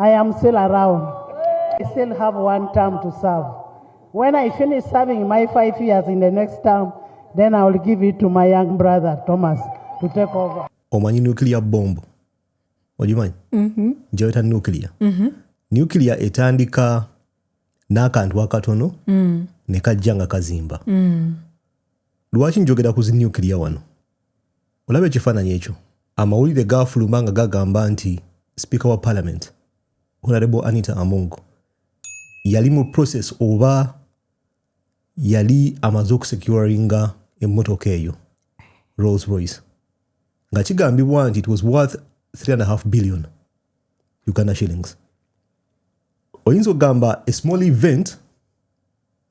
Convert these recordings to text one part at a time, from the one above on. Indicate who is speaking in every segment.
Speaker 1: I am still around. I still have one term to serve. When I finish serving my 5 years in the next term, then I will give it to my young brother, Thomas, to take over.
Speaker 2: Omanyi nuclear bomb. Ojimanyi? Jaweta nuclear. Nuclear etandika n'akantu akatono ne kajja nga kazimba. Lwaki njogera ku zi nuclear wano? Olabe ekifaananyi ekyo. Amawulire gaafuluma nga gagamba nti Speaker wa Parliament, Honorable Anita Among, yali mu process oba yali amaze okusecuringa emmotoka eyo, Rolls Royce. Nga kigambibwa nti it was worth 3.5 billion Uganda shillings. Oyinza okugamba a small event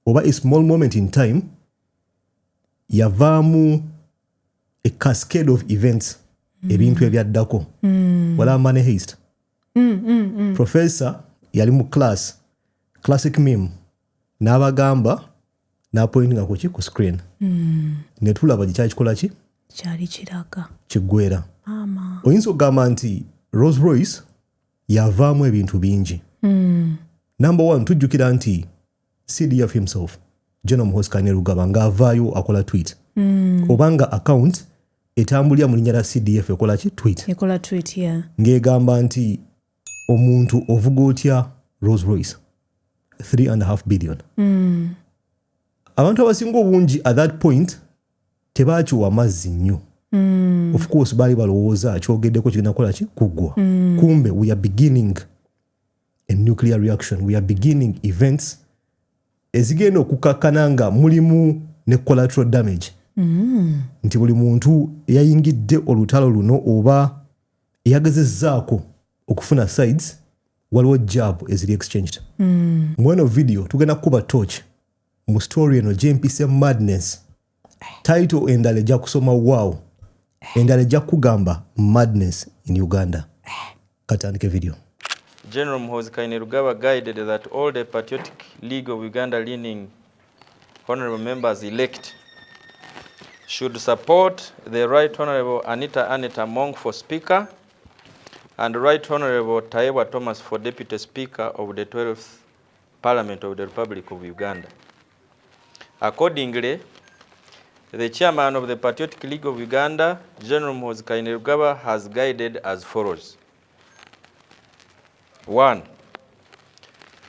Speaker 2: oba a small moment in time yavaamu a cascade of events ebintu ebyaddako. Wala money heist. Professor yali mu classic meme n'abagamba n'apointinga ku ki ku screen. Ne tulaba kyakikola ki?
Speaker 3: Kyali kiraga.
Speaker 2: Kiggwera. Oyinza okugamba nti Rolls Royce yavaamu ebintu bingi. Number one, tujjukira nti CDF himself, General Muhoozi Kainerugaba, ng'avaayo akola tweet. Obanga account etambulira mu linnya lya CDF ekola ki? Tweet.
Speaker 3: Ekola tweet, yeah.
Speaker 2: Ng'egamba nti omuntu ovuga otya Rolls Royce 3.5 billion. Abantu abasinga obungi at that point tebaakiwa mazzi nnyo. Of course baali balowooza kyogeddeko kigenda kukola ki? Kuggwa. Kumbe we are beginning a nuclear reaction. We are beginning events ezigenda okukakkana nga mulimu ne collateral damage. Nti buli muntu eyayingidde olutalo luno oba eyagezezzaako okufuna sides waliwo jab eziri exchanged. Mweno video tugenda kuba torch mu story eno gyempise madness. Title endala ejja kusoma wow, endala ejja kugamba madness in Uganda. Katandike video.
Speaker 4: General Muhoozi Kainerugaba guided that all the Patriotic League of Uganda leaning honorable members elect should support the Right Honorable Anita Among for Speaker and Right Honorable Tayewa Thomas for Deputy Speaker of the 12th Parliament of the Republic of Uganda. Accordingly, the Chairman of the Patriotic League of Uganda, General Muhoozi Kainerugaba, has guided as follows. 1.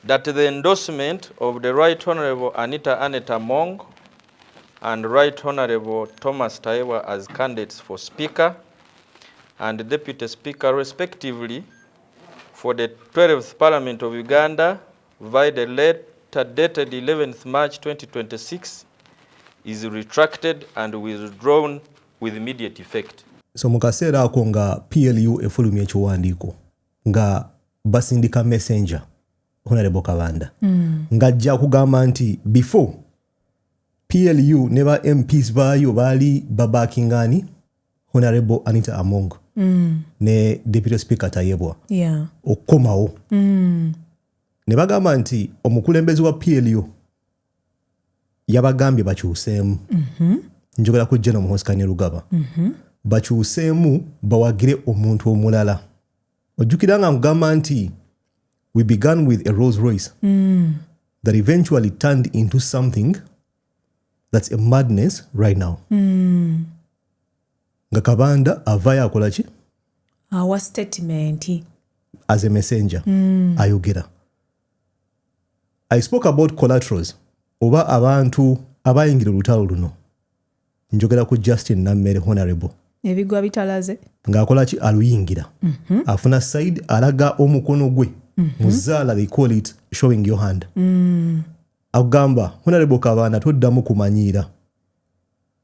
Speaker 4: That the endorsement of the Right Honorable Anita Among and Right Honorable Thomas Tayewa as candidates for Speaker and Deputy Speaker respectively for the 12th Parliament of Uganda via the letter dated 11th March 2026 is retracted and withdrawn with immediate effect.
Speaker 2: So mu kaseera ako nga PLU efulumya ekiwandiiko nga basindika messenger Honorable Kabanda ng'ajja kugamba nti before PLU ne ba MPs baayo baali babakingani Honorable Anita Among ne Deputy Speaker Tayewa okukomawo. Ne bagamba nti omukulembeze wa PLU yabagambye bakyuseemu. Njogera ku General Muhoozi Kainerugaba. Bakyuseemu bawagire omuntu omulala. Ojjukira nga nkugamba nti we began with a Rolls Royce that eventually turned into something that's a madness right now. Nga Kabanda avaayo akola ki?
Speaker 3: Awa statement.
Speaker 2: As a messenger. Ayogera. I spoke about collaterals oba abantu abayingira olutalo luno. Njogera ku Justin Nammere Honorable.
Speaker 3: Ebigwa bitalaze.
Speaker 2: Ng'akola ki? Aluyingira. Afuna side alaga omukono gwe. Muzaala they call it showing your hand. Agamba Honorable Kabanda toddamu kumanyiira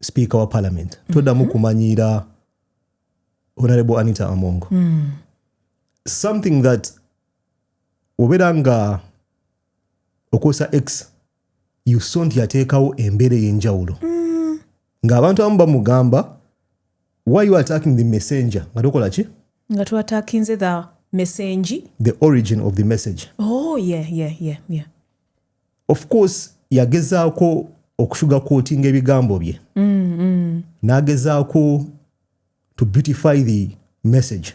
Speaker 2: Speaker wa Parliament. Toddamu kumanyiira Honorable Anita Among. Something that obeera nga okosa X you saw nti yateekawo embeera ey'enjawulo. Ng'abantu abamu bamugamba why you attacking the messenger? Nga tokola ki?
Speaker 3: Nga tuattakinze the message.
Speaker 2: The origin of the message.
Speaker 3: Oh, yeah.
Speaker 2: Of course, yagezaako okusugarcoatinga ebigambo bye. N'agezaako to beautify the message.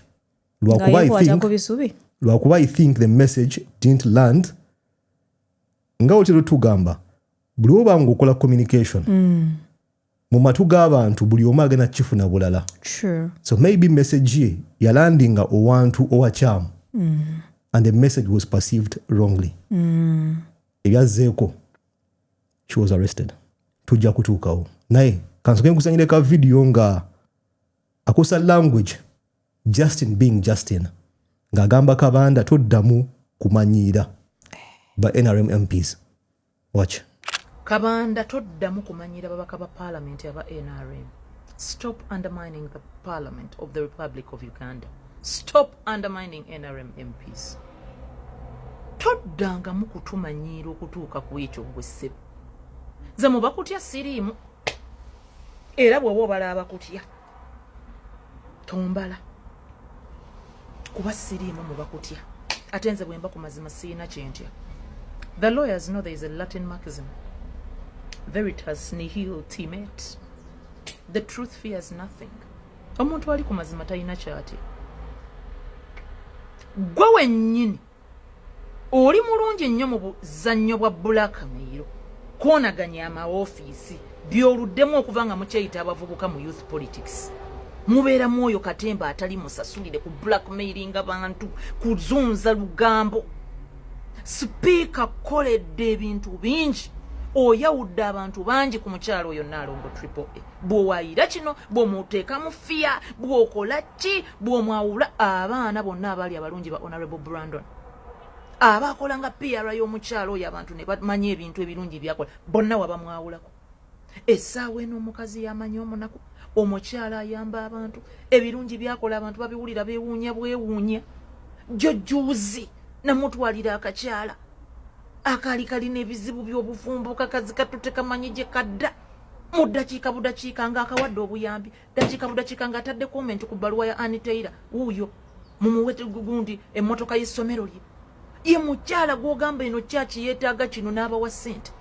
Speaker 2: lwakuba I think the message didn't land nga otero tugamba buli oba ng'okola communication mu matu g'abantu buli omu agenda kifuna bulala.
Speaker 3: True.
Speaker 2: So maybe message ye yalandinga owantu owakyamu and the message was perceived wrongly. Ebyazzeeko she was arrested. Tujja kutuukawo naye kansoke nkusanyire ka video nga akosa language Justin being Justin ng'agamba Kabanda toddamu kumanyiira ba NRM MPs. Watch.
Speaker 5: Kabanda toddamu kumanyira babaka ba parliament aba NRM. Stop undermining the parliament of the Republic of Uganda. Stop undermining NRM MPs. Toddanga mukutumanyira okutuuka ku ekyo gwessebo. Ze mubakutya siriimu. Era bw'oba obala abakutya. Tombala. Kuba siriimu mubakutya. Ate nze bwe mba ku mazima siina kyentya. The lawyers know there is a Latin maxim. Veritas nihil timet. The truth fears nothing. Omuntu ali ku mazima talina kyati. Gwe wennyini oli mulungi nnyo mu buzannyo bwa blackmail kwonaganya amaofiisi byoluddemu okuva nga mukyeyita abavubuka mu youth politics. Mubeera mwoyo katemba atali musasulire ku blackmailinga bantu kuzunza lugambo. Speaker koledde ebintu bingi oyawudde abantu bangi ku mukyalo oyo Nalongo Triple A. Bw'owaayira kino bw'omuteeka mu fiya bw'okola ki bw'omwawula abaana bonna abali abalungi ba Honorable Brandon abakola nga PR y'omukyalo oyo abantu ne bamanya ebintu ebirungi byakola bonna wabamwawulako. Essaawa eno omukazi yamanyi omunaku omukyala ayamba abantu ebirungi byakola abantu babiwulira beewuunya bwewuunya jjojjuuzi namutwalira akakyala akali kalina ebizibu by'obufumbo kakazi katute kamanyi gye kadda mu ddakiika budakiika ng'akawadde obuyambi ddakiika budakiika ng'atadde komenti ku bbaluwa ya Anita wuuyo mumuwete gundi emmotoka y'essomero lye ye mukyala gw'ogamba eno kyaki yeetaaga kino n'abawa ssente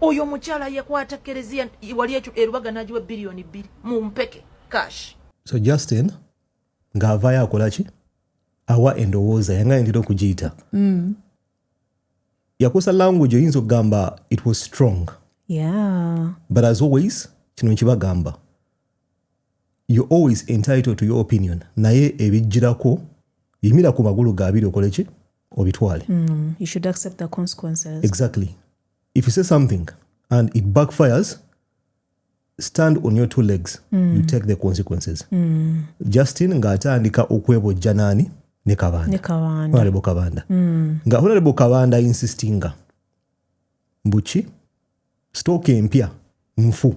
Speaker 5: oyo mukyala yekwata kereziya wali ekyo erubaga n'agiwa biliyoni 2 mu mpeke cash.
Speaker 2: So Justin ng'avaayo akola ki? Awa endowooza yanga yentera okugiyita. Yakosa language oyinza okugamba it was strong.
Speaker 3: Yeah.
Speaker 2: But as always, kino nkibagamba. You're always entitled to your opinion. Naye ebijjirako yimira ku magulu ga abiri okole ki? Obitwale.
Speaker 3: You should accept the consequences.
Speaker 2: Exactly. If you say something and it backfires, stand on your 2 legs. You take the consequences. Justin ng'atandika okwebojja nani? Ne Kabanda. Honorable Kabanda. Nga Honorable Kabanda insistinga. Mbuchi stock empya mfu.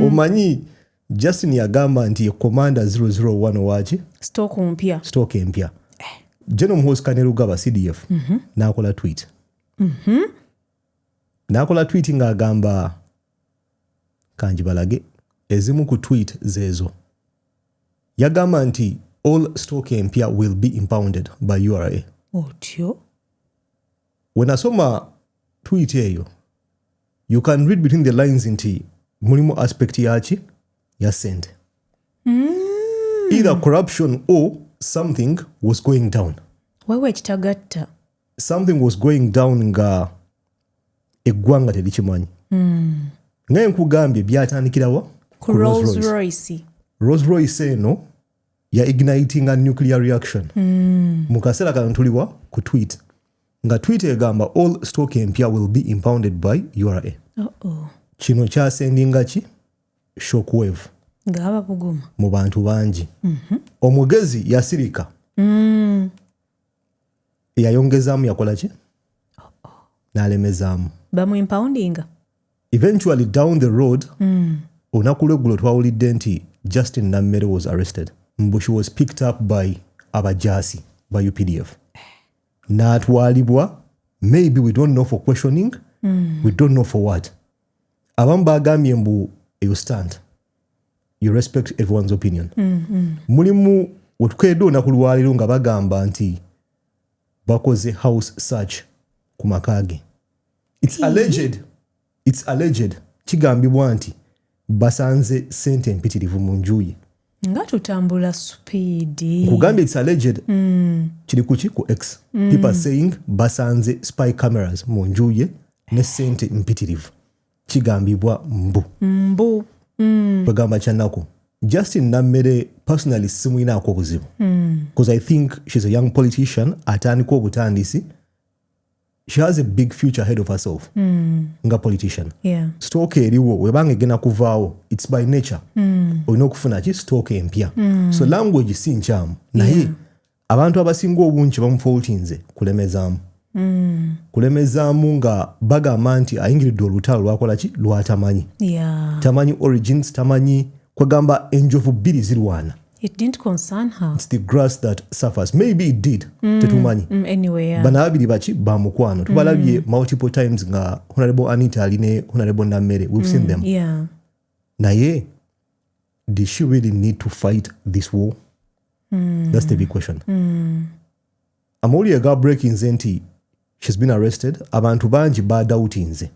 Speaker 2: Omanyi Justin yagamba nti Commander 001 wachi stock empya. General Mhozi Kainerugaba CDF n'akola tweet. N'akola tweet ng'agamba kanjibalage ezimu ku tweet zezo. Yagamba nti all stock empya will be impounded by URA.
Speaker 3: Otyo?
Speaker 2: When asoma tweet eyo, you can read between the lines nti mulimu aspect yachi ya sente. Either corruption or something was going down.
Speaker 3: Wewe kitagatta.
Speaker 2: Something was going down nga eggwanga terikimanyi. Ngaye nkugambye byatandikirawa
Speaker 3: ku Rolls Royce.
Speaker 2: Rolls Royce eno ya igniting a nuclear reaction. Mu kaseera kano tuliwa ku tweet. Nga tweet egamba all stock empya will be impounded by URA. Kino kyasendinga ki? Shockwave.
Speaker 3: Ngaba buguma.
Speaker 2: Mu bantu bangi. Omugezi yasirika. Yayongezaamu yakola ki? N'alemezaamu.
Speaker 3: Bamu impoundinga.
Speaker 2: Eventually down the road, olunaku lw'eggulo twawulidde nti Justin Nammere was arrested. She was picked up by abajasi, by UPDF. N'atwalibwa, maybe we don't know for questioning, we don't know for what. Abamu bagambye mbu you stand. You respect everyone's opinion. Mulimu wetukedde olunaku lwaliro nga bagamba nti bakoze house search ku makage. It's alleged. Kigambibwa nti basanze sente empitirivu mu nju ye.
Speaker 3: nga tutambula supiidi
Speaker 2: kugambye it's alleged kiri kuki ku X people are saying basanze spy cameras mu nju ye ne ssente mpitirivu kigambibwa mbu bagamba kyanaku Justin Nammere personally simuyinaako obuzibu because I think she's a young politician atandika obutandisi. She has a big future ahead of herself nga politician. Stoke eriwo webanga egenda kuvaawo it's by nature olina okufuna ki stoke empya so language si nkyamu naye abantu abasinga obungi bamufaultinze kulemezaamu nga bagamba nti ayingiridde olutalo lwakola ki lwatamanyi tamanyi origins tamanyi kwegamba enjovu bbiri zirwana.
Speaker 3: It didn't concern her.
Speaker 2: It's the grass that suffers. Maybe it did. Tetumanyi.
Speaker 3: Anyway,
Speaker 2: bana babiri baki bamukwano tubalabye multiple times nga Honorable Anita aline Honorable Nammere. We've seen them. Naye did she really need to fight this war? That's the big question. Amoli aga breaking nti she's been arrested. Abantu bangi badautinze.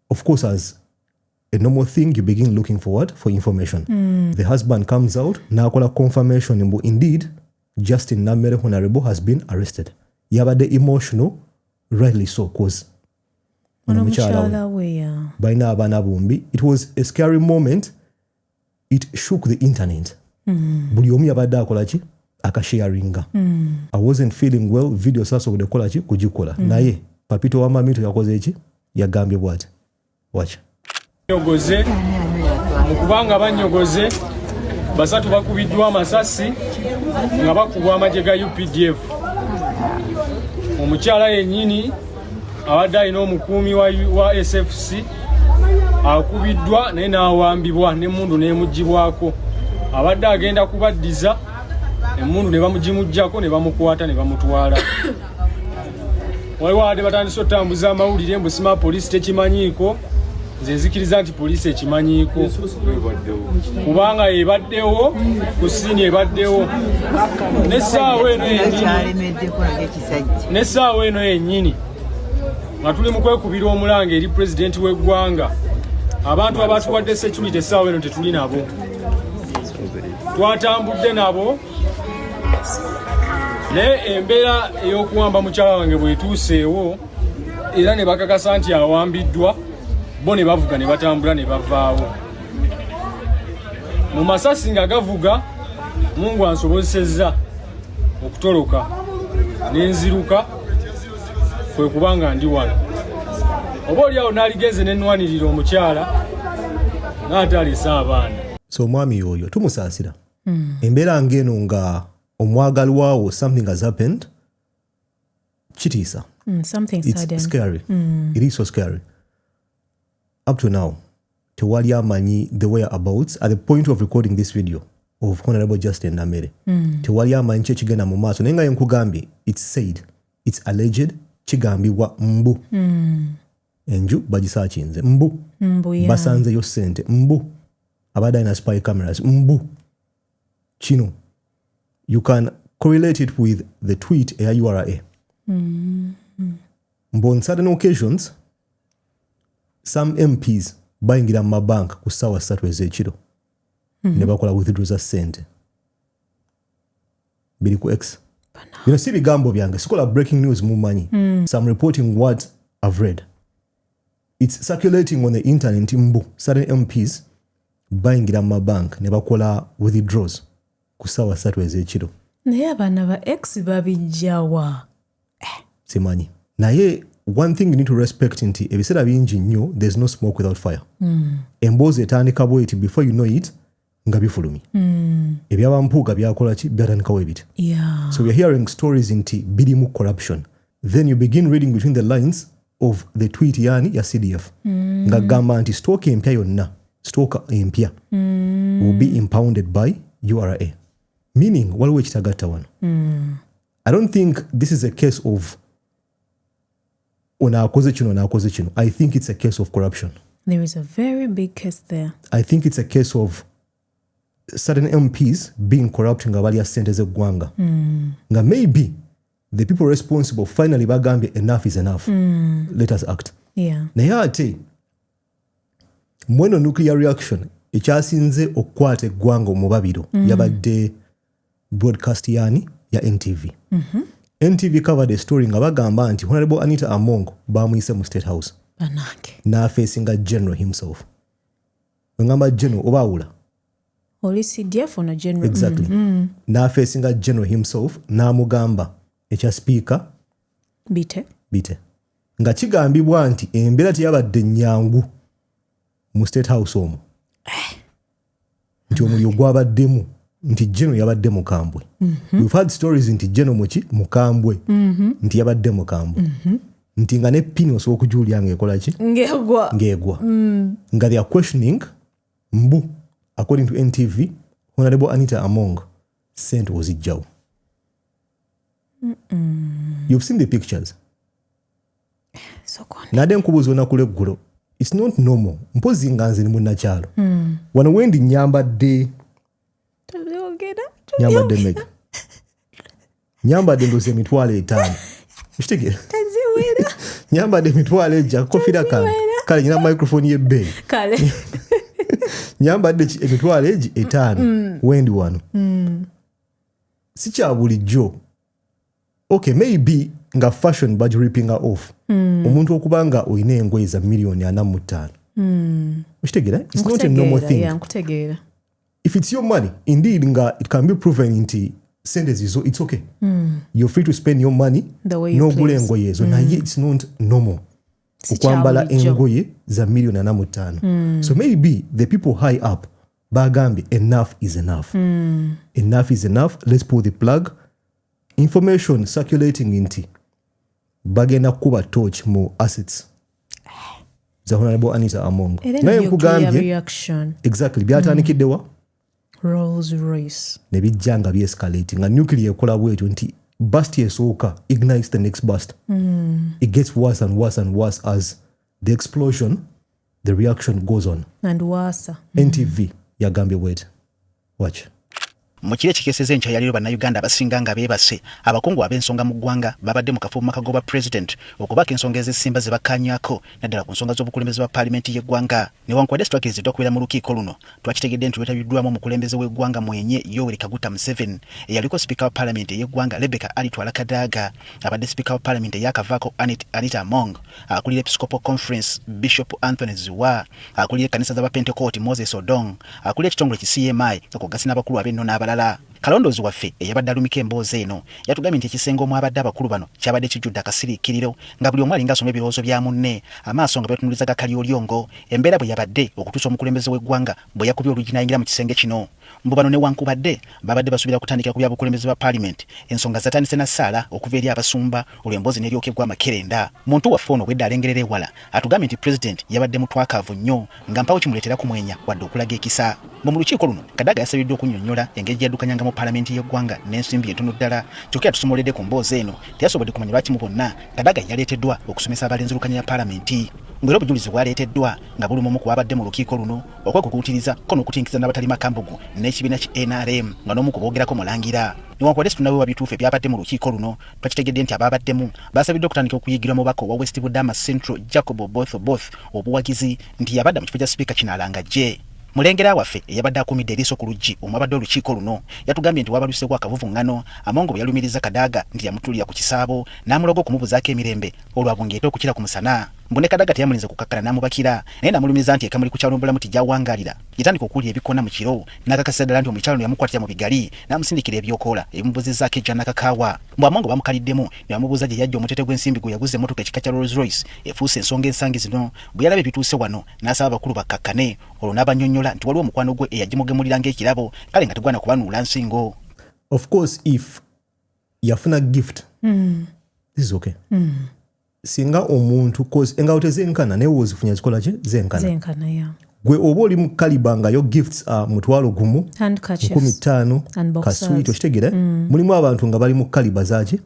Speaker 2: Of course, as a normal thing, you begin looking forward for information. The husband comes out, nakola confirmation indeed Justin Nammere Honorable has been arrested. Yabade emotional, rightly so, cause baina abana bombi. It was a scary moment. It shook the internet. Buli omu yabadde akola ki akasharinga. I wasn't feeling well. Video sasa kudekola ki kujikola. Naye papito wa mamito yakoze eki yagambye bwati. Watch.
Speaker 6: Nyogoze mukubanga banyogoze basatu bakubiddwa amasasi nga bakubwa amagye ga UPDF. Omukyala yennyini abadde alina omukuumi wa SFC akubiddwa naye n'awambibwa n'emmundu n'emugibwako. Abadde agenda kubaddiza emmundu ne bamugimuggyako ne bamukwata ne bamutwala. Waliwo abadde batandise otambuza amawulire mbu sima poliisi tekimanyiiko. Nze nzikiriza nti poliisi ekimanyiiko kubanga ebaddewo ku ssiini ebaddewo n'essaawa eno yennyini nga tuli mu kwekubira omulanga eri pulezidenti w'eggwanga. Abantu abatuwadde security essaawa eno tetuli nabo, twatambudde nabo naye embeera ey'okuwamba mukyala wange bw'etuuseewo era ne bakakasa nti awambiddwa bo ne bavuga ne batambula ne bavaawo. Mu masasi nga gavuga Mungu ansobozesezza okutoloka n'enziruka kwe kubanga ndi wano. Oba oliawo n'aligenze n'ennwanirira omukyala n'ataalisa abaana.
Speaker 2: So omwami oyo tumusaasira. Embeera ng'eno nga omwagalwawo something has happened kitiisa.
Speaker 3: Something
Speaker 2: It's
Speaker 3: sudden.
Speaker 2: scary. It is so scary. Up to now, tewali amanyi the whereabouts at the point of recording this video of Honorable Justin Nammere. Tewali amanyi kye kigenda mu maaso. Naye nga nkugambye, it's said, it's alleged, kigambibwa mbu. Enju bagisaakinze. Mbu. Basanzeyo ssente. Mbu. Abadde alina spy cameras. Mbu. Kino. You can correlate it with the tweet eya URA. Mbu on certain occasions, some MPs bayingira mu mabanka ku ssaawa 3 ez'ekiro ne bakola withdraw za ssente. Biri ku X. Bino si bigambo byange, sikola breaking news mumanyi. So I'm reporting what I've read. It's circulating on the internet mbu certain MPs bayingira mu mabanka ne bakola withdraws ku ssaawa 3 ez'ekiro.
Speaker 3: Naye abaana ba X babijjawa.
Speaker 2: Simanyi. Naye one thing you need to respect nti ebiseera bingi nnyo there's no smoke without fire. Emboozi etandika bweti before you know it nga bifulumi. Ebyabampuuga byakola ki byatandikawo ebiti. So we're hearing stories nti birimu corruption. Then you begin reading between the lines of the tweet yani ya CDF. Nga gamba nti stock empya yonna, stock empya will be impounded by URA. Meaning waliwo ekitagatta wano. I don't think this is a case of onaakoze kino. I think it's a case of corruption.
Speaker 3: There is a very big case there.
Speaker 2: I think it's a case of certain MPs being corrupt nga balya ssente z'eggwanga. Nga maybe the people responsible finally bagambye enough is enough. Let us act. Naye ate mweno nuclear reaction ekyasinze okukwata eggwanga omubabiro yabadde broadcast yani ya NTV. NTV covered a story nga bagamba nti Honorable Anita Among bamuyise mu State House n'afeesinga general himself. Ngamba general obaawula
Speaker 3: oli CDF ono general.
Speaker 2: exactly. N'afeesinga general himself n'amugamba ekya speaker bite nga kigambibwa nti embeera teyabadde nnyangu mu State House omwo nti omuliro gwabaddemu nti general yabadde mukambwe. We've had stories nti general mukambwe nti yabadde mukambwe nti nga ne pini osobola okujuulya ng'ekola ki ng'egwa nga they are questioning mbu according to NTV Honorable Anita Among sent was ijjawo. You've seen the pictures. Nade nkubuuza olunaku lw'eggulo it's not normal mpozi nga nze ni munnakyalo wano wendi nyambadde mega nyambadde ndoze emitwalo 5 ukitegera nyambadde emitwalo ejja kofira kale nyina microphone y'ebbeeyi nyambadde emitwalo egi 5 wendi wano si kya bulijjo. Okay, maybe nga fashion badge ripping off omuntu okubanga oyina engoye za million 45 ukitegera it's not a normal thing. If it's your money indeed nga it can be proven nti sente zizo it's okay. You're free to spend your money n'ogula engoye ezo naye it's not normal okwambala engoye za million 45. So maybe the people high up bagambye enough is enough. Enough is enough, let's pull the plug. Information circulating nti bagenda kuba torch mu assets za Honorable Anita Among. Naye nkugambye exactly byatandikiddewa
Speaker 3: Rolls Royce
Speaker 2: ne bijja nga bi-escalating nga nuclear ekola bwetyo nti burst esooka ignites the next burst. It gets worse and worse and worse as the explosion, the reaction goes on.
Speaker 3: and wasa
Speaker 2: NTV yagambye bwetyo. Watch.
Speaker 7: Mu kire kikeseze encha yaliro bannayuganda abasinga nga beebase abakungu ab'ensonga mu ggwanga babadde mu kafubo makagoba president okubaka ensonga ez'essimba ze bakkaanyaako naddala ku nsonga z'obukulembeze bwa paalamenti y'eggwanga newankubadde sitwakiriziddwa okubeera mu lukiiko luno twakitegedde nti lwetabiddwamu omukulembeze w'eggwanga mwenye Yoweri Kaguta Museveni eyaliko sipiika wa paalamenti ey'eggwanga Rebecca Alitwala Kadaga abadde sipiika wa paalamenti ey'akavaako Anita Among akulira Episcopal Conference Bishop Anthony Ziwa akulira ekkanisa z'abapentekooti Moses Odong akulira ekitongole ki CMI okugasa n'abakulu ab'enno n'abalala. Kalondozi waffe eyabadde alumika emboozi eno yatugambye nti ekisenga omu abadde abakulu bano kyabadde kijjudde akasiriikiriro nga buli omu alinga asoma ebirowoozo bya munne amaaso nga beetunuliza gakalyolyongo embeera bwe yabadde okutuusa omukulembeze w'eggwanga bwe yakubye oluggi n'ayingira mu kisenge kino. Mbu bano newankubadde babadde basuubira kutandikira ku bya bukulembeze bwa paalamenti ensonga zatandise na ssaala okuva eri abasumba olw'emboozi n'eryokebwa amakerenda. Muntu waffe ono bwedda alengerera ewala atugambye nti pulezidenti yabadde mutwakaavu nnyo nga mpawo kimuleetera kumwenya wadde okulaga ekisa. Mu lukiiko luno Kadaga yasabiddwa okunnyonnyola engeri gyaddukanyanga mu paalamenti y'eggwanga n'ensimbi entono ddala kyokka yatusomoledde ku mboozi eno teyasobodde kumanya lwaki mu bonna Kadaga yaleeteddwa okusomesa abalenzulukanya ya paalamenti. Ngero obujulizi bwaleeteddwa nga buli omu ku babadde mu lukiiko luno okwekukuutiriza ko n'okutinkiza n'abatali makambugu n'ekibiina ki NRM nga n'omu ku boogerako mulangira. Newankubadde situnawe wabituufu ebyabadde mu lukiiko luno twakitegedde nti ababaddemu basabiddwa okutandika okuyigira omubaka owa West Budama Central Jacob Oboth obuwagizi nti yabadde mu kifo kya sipiika kinaalanga gye. Mulengera waffe eyabadde akumidde eriiso ku luggi omwabadde olukiiko luno yatugambye nti wabaluseeko akavuvuŋŋano Among bwe yalumiriza Kadaga nti yamutulira ku kisaabo n'amuloga okumubuzaako emirembe olwabungeeta okukira ku musana. Mbu ne Kadaga teyamulinze kukakkana n'amubakira naye n'amulumiza nti ekamuli ku kyalo mbulamu tijawangaalira yatandika okuwulira ebikona mu kiro n'akakasa ddala nti omukyalo yamukwatira mu bigali n'amusindikira ebyokoola ebimubuzizzaako ejja n'akakaawa. Mbu Among bamukaliddemu ne bamubuuza gye yajja omutete gw'ensimbi gwe yaguze emmotoka ekika kya Rolls Royce efuuse ensonga ensangi zino bwe yalaba ebituuse wano n'asaba abakulu bakkakkane olwo n'abannyonnyola nti waliwo omukwano gwe eyagimugemulira ng'ekirabo kale nga tegwana kubanuula nsingo.
Speaker 2: Of course if yafuna gift this is okay. Singa omuntu cause engalo tezenkana naye wozifunya zikola ki zenkana
Speaker 3: ya
Speaker 2: gwe oba oli mu kaliba nga yo gifts mutwalo gumu 15,000 kaswito kitegere mulimu abantu nga bali mu kaliba zaki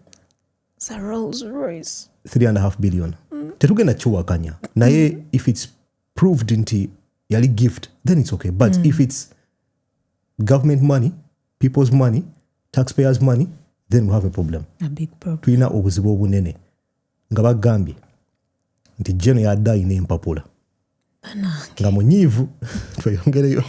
Speaker 3: Rolls Royce
Speaker 2: 3.5 billion tetugenda kiwakanya naye if it's proved nti yali gift then it's okay but if it's government money, people's money, taxpayers money, then we have a problem.
Speaker 3: A big problem.
Speaker 2: Tulina obuzibu obunene nga bagambye nti jeno yadda ayina empapula nga munyiivu tweyongereyo.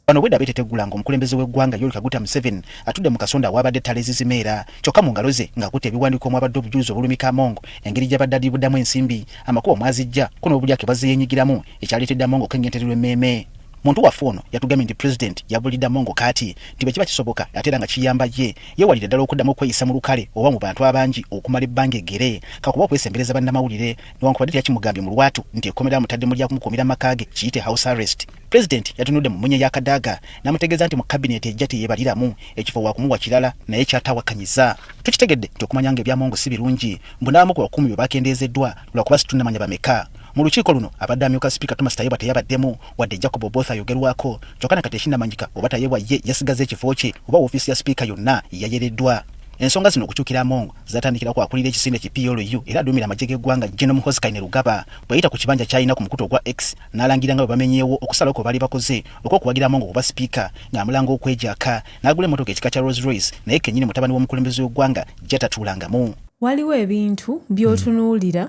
Speaker 7: Bano bwedda betetegulanga omukulembeze w'eggwanga Yoweri Kaguta Museveni atudde mu kasonda awabadde ttale ezizimeera kyokka mu ngalo ze ng'akutte ebiwandiiko omwabadde obujulizi obulumika Among engeri gy'abadde adibuddamu ensimbi amakubo mwazijja ko n'obulyake bwazze yeenyigiramu ekyaleetedde Among okwenyentererwa emmeeme. Muntu waffe ono yatugambye nti President yabulidde Among kati nti bwe kiba kisoboka ate era nga kiyamba ye yeewalire ddala okuddamu okweyisa mu lukale oba mu bantu abangi okumala ebbanga eggere kakuba okwesembereza bannamawulire newankubadde teyakimugambye mu lwatu nti ekkomera amutaddemu lya kumukuumira amakaage kiyite house arrest. President yatunudde mu munye y'akadaaga n'amutegeeza nti mu kabineeti ejja teyeebaliramu ekifo wa kumuwa kirala naye kyatawakanyiza. Tukitegedde nti okumanya nga ebya Among si birungi mbu n'abamu ku bakumi be bakendeezeddwa lwakuba situnnamanya bameka. Mu lukiiko luno abadde amyuka Sipiika Thomas Tayebwa teyabaddemu wadde Jacob Oboth ayogerwako kyokka na kati ekinnamanyika oba Tayebwa ye yasigaza ekifo kye oba woofiisi ya Sipiika yonna yayereddwa. Ensonga zino okukyukira Among zatandikira ku akulira ekisinde ki PLU era aduumira amagye g'eggwanga General Muhoozi Kainerugaba bw'ayita ku kibanja ky'alina ku mukutu ogwa X n'alangira nga bwe bamenyeewo okusalawo kwe baali bakoze okwokuwagira Among okuba Sipiika ng'amulanga okwejaka n'agula emmotoka ekika kya Rolls Royce naye kennyini mutabani w'omukulembeze w'eggwanga gy'atatuulangamu.
Speaker 3: Waliwo ebintu by'otunuulira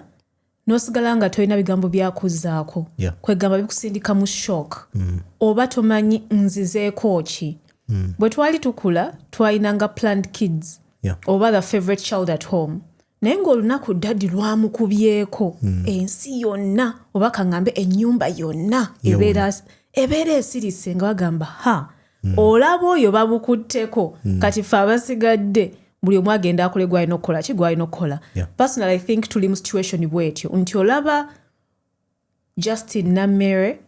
Speaker 3: n'osigala nga tolina bigambo byakuzzaako kwegamba bikusindika mu shock oba tomanyi nzizeeko ki. Bwe twali tukula twalinanga planned kids oba the favorite child at home naye ng'olunaku ddaddi lwamukubyeko ensi yonna oba kaŋŋambe ennyumba yonna ebeera esirise nga bagamba olaba oyo babukutteko kati ffe abasigadde buli omu agenda akole gwalina okukola ki gwalina okukola. Personally I think tuli mu situation bwetyo nti olaba Justin Namere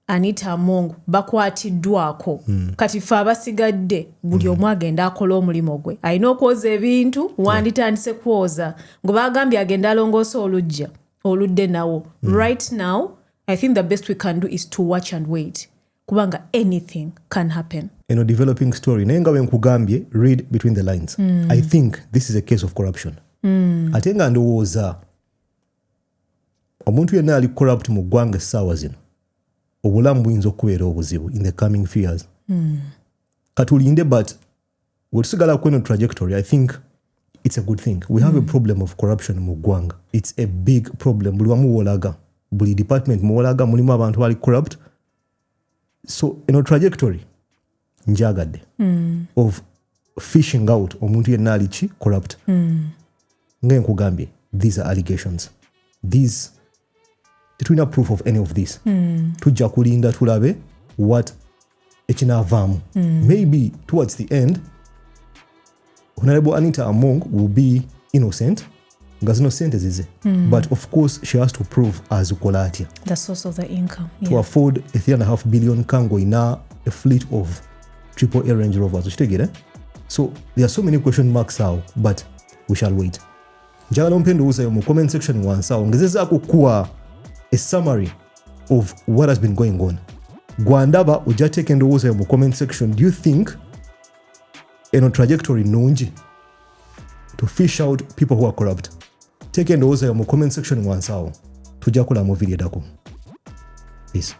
Speaker 3: Anita Among bakwatiddwako kati ffe abasigadde buli omu agenda akola omulimu gwe alina okwoza ebintu wanditandise kwoza ngo bagambye agenda alongoosa olujja oludde nawo. Right now I think the best we can do is to watch and wait kubanga anything can happen.
Speaker 2: Developing story naye nga wenkugambye read between the lines. I think this is a case of corruption. Ate nga ndowooza omuntu yenna ali corrupt mu ggwanga essaawa zino obulamu buyinza okubeera obuzibu in the coming few years. Katulinde but wetusigala ku eno trajectory I think it's a good thing. We have a problem of corruption mu ggwanga. It's a big problem. Buli wamu wolaga buli department muwolaga mulimu abantu bali corrupt. So eno trajectory njagadde of fishing out omuntu yenna ali ki corrupt. Nkugambye these are allegations. These tetulina proof of any of this. Tujja kulinda tulabe what ekinaavaamu. Maybe towards the end Honorable Anita Among will be innocent nga zino sente zize. But of course she has to prove azikola atya.
Speaker 3: The source of the income.
Speaker 2: To afford a 3.5 billion kango ina a fleet of AAA Range Rovers. Ukitegere? So there are so many question marks how, but we shall wait. Njagala mpendo usayo mu comment section wansawo ngezezaako kuwa a summary of what has been going on. Gwandaba ujateke ndowooza mu comment section. Do you think eno trajectory nungi to fish out people who are corrupt? Take ndowooza mu comment section wansawo tujja kula mu video dako. Peace.